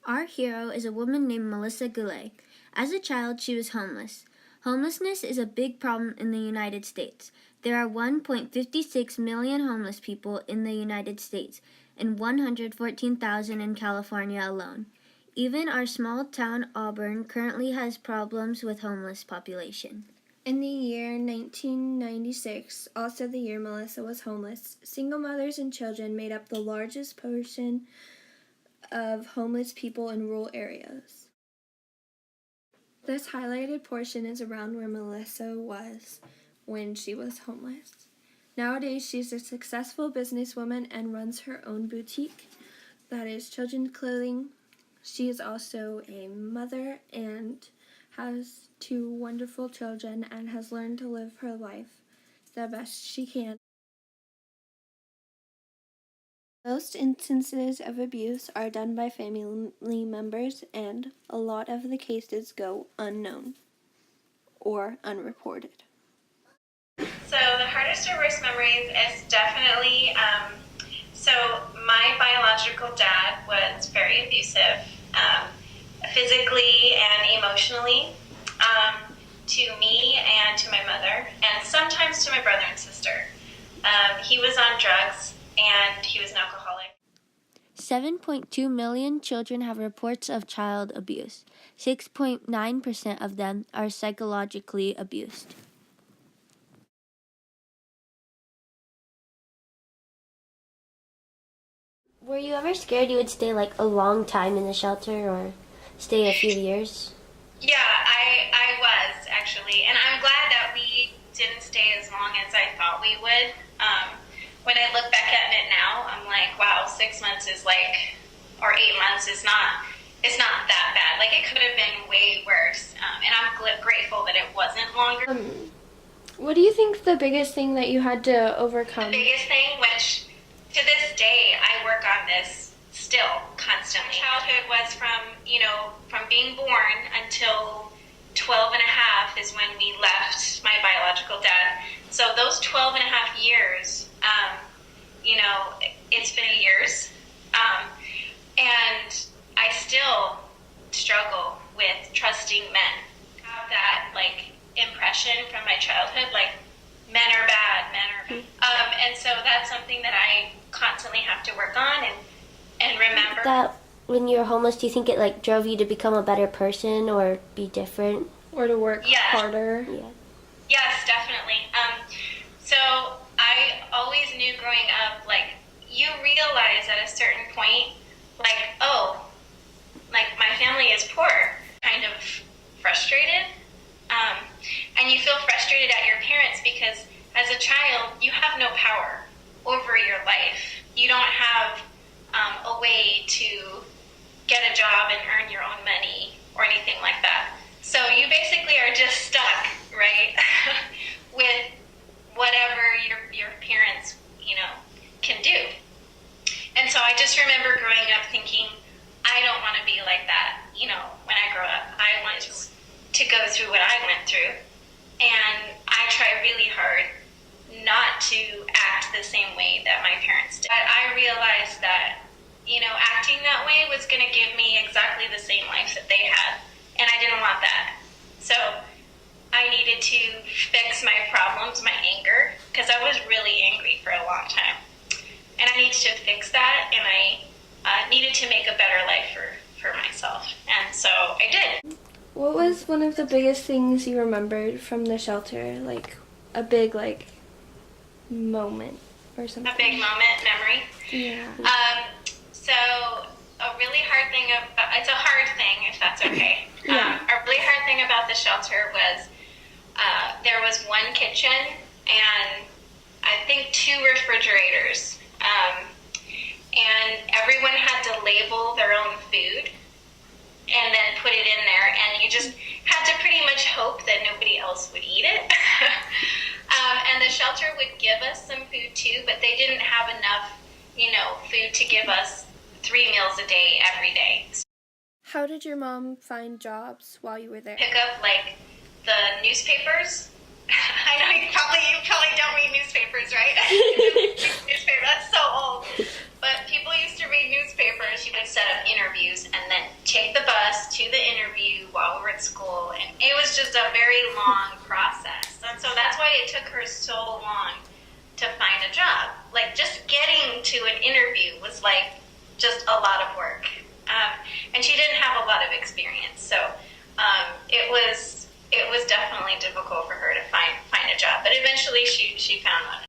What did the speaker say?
Our hero is a woman named Melissa Goulet. As a child, she was homeless. Homelessness is a big problem in the United States. There are 1.56 million homeless people in the United States and 114,000 in California alone. Even our small town Auburn currently has problems with homeless population. In the year 1996, also the year Melissa was homeless, single mothers and children made up the largest portion of homeless people in rural areas. This highlighted portion is around where Melissa was when she was homeless. Nowadays, she's a successful businesswoman and runs her own boutique that is children's clothing. She is also a mother and has 2 wonderful children and has learned to live her life the best she can. Most instances of abuse are done by family members, and a lot of the cases go unknown or unreported. So the hardest or worst memories is definitely, so my biological dad was very abusive, physically and emotionally, to me and to my mother, and sometimes to my brother and sister. He was on drugs, and he was an alcoholic. 7.2 million children have reports of child abuse. 6.9% of them are psychologically abused. Were you ever scared you would stay like a long time in the shelter or stay a few years? Yeah, I was actually, and I'm glad that we didn't stay as long as I thought we would. When I look back at it now, I'm like, wow, 6 months is like, or 8 months is not, it's not that bad. Like, it could have been way worse, and I'm grateful that it wasn't longer. What do you think the biggest thing that you had to overcome? The biggest thing, which to this day, I work on this still constantly. Childhood was from being born until 12 and a half is when we left my biological dad. So those 12 and a half years, it's been years, and I still struggle with trusting men. I have that, impression from my childhood, men are bad, and so that's something that I constantly have to work on and remember. That when you were homeless, do you think it drove you to become a better person or be different? Or to work harder? Yeah. Yes, definitely. So I always knew growing up, you realize at a certain point, my family is poor, kind of frustrated. And you feel frustrated at your parents because as a child, you have no power over your life. You don't have a way to get a job and earn your own money or anything like that. So you basically are just stuck, right, with whatever your parents, can do. And so I just remember growing up thinking, I don't want to be like that. When I grow up, I want to go through what I went through. And I try really hard not to act the same way that my parents did. But I realized that, acting that way was going to give me exactly the same life that they had. And I didn't want that. So I needed to fix my problems, my anger, because I was really angry for a long time. And I needed to fix that, and I needed to make a better life for myself. And so I did. What was one of the biggest things you remembered from the shelter? A big, moment or something? A big moment, memory? Yeah. So a really hard thing it's a hard thing, if that's okay. Yeah. A really hard thing about the shelter was there was one kitchen and I think 2 refrigerators. And everyone had to label their own food and then put it in there, and you just had to pretty much hope that nobody else would eat it. And the shelter would give us some food too, but they didn't have enough, food to give us 3 meals a day every day. How did your mom find jobs while you were there? Pick up the newspapers. I know you probably don't read newspapers, right? Newspaper, that's so old. But people used to read newspapers. She would set up interviews and then take the bus to the interview while we were at school, and it was just a very long process. And so that's why it took her so long to find a job. Like, just getting to an interview was like just a lot of work. And she didn't have a lot of experience, so it was definitely difficult for her to find a job. But eventually she found one.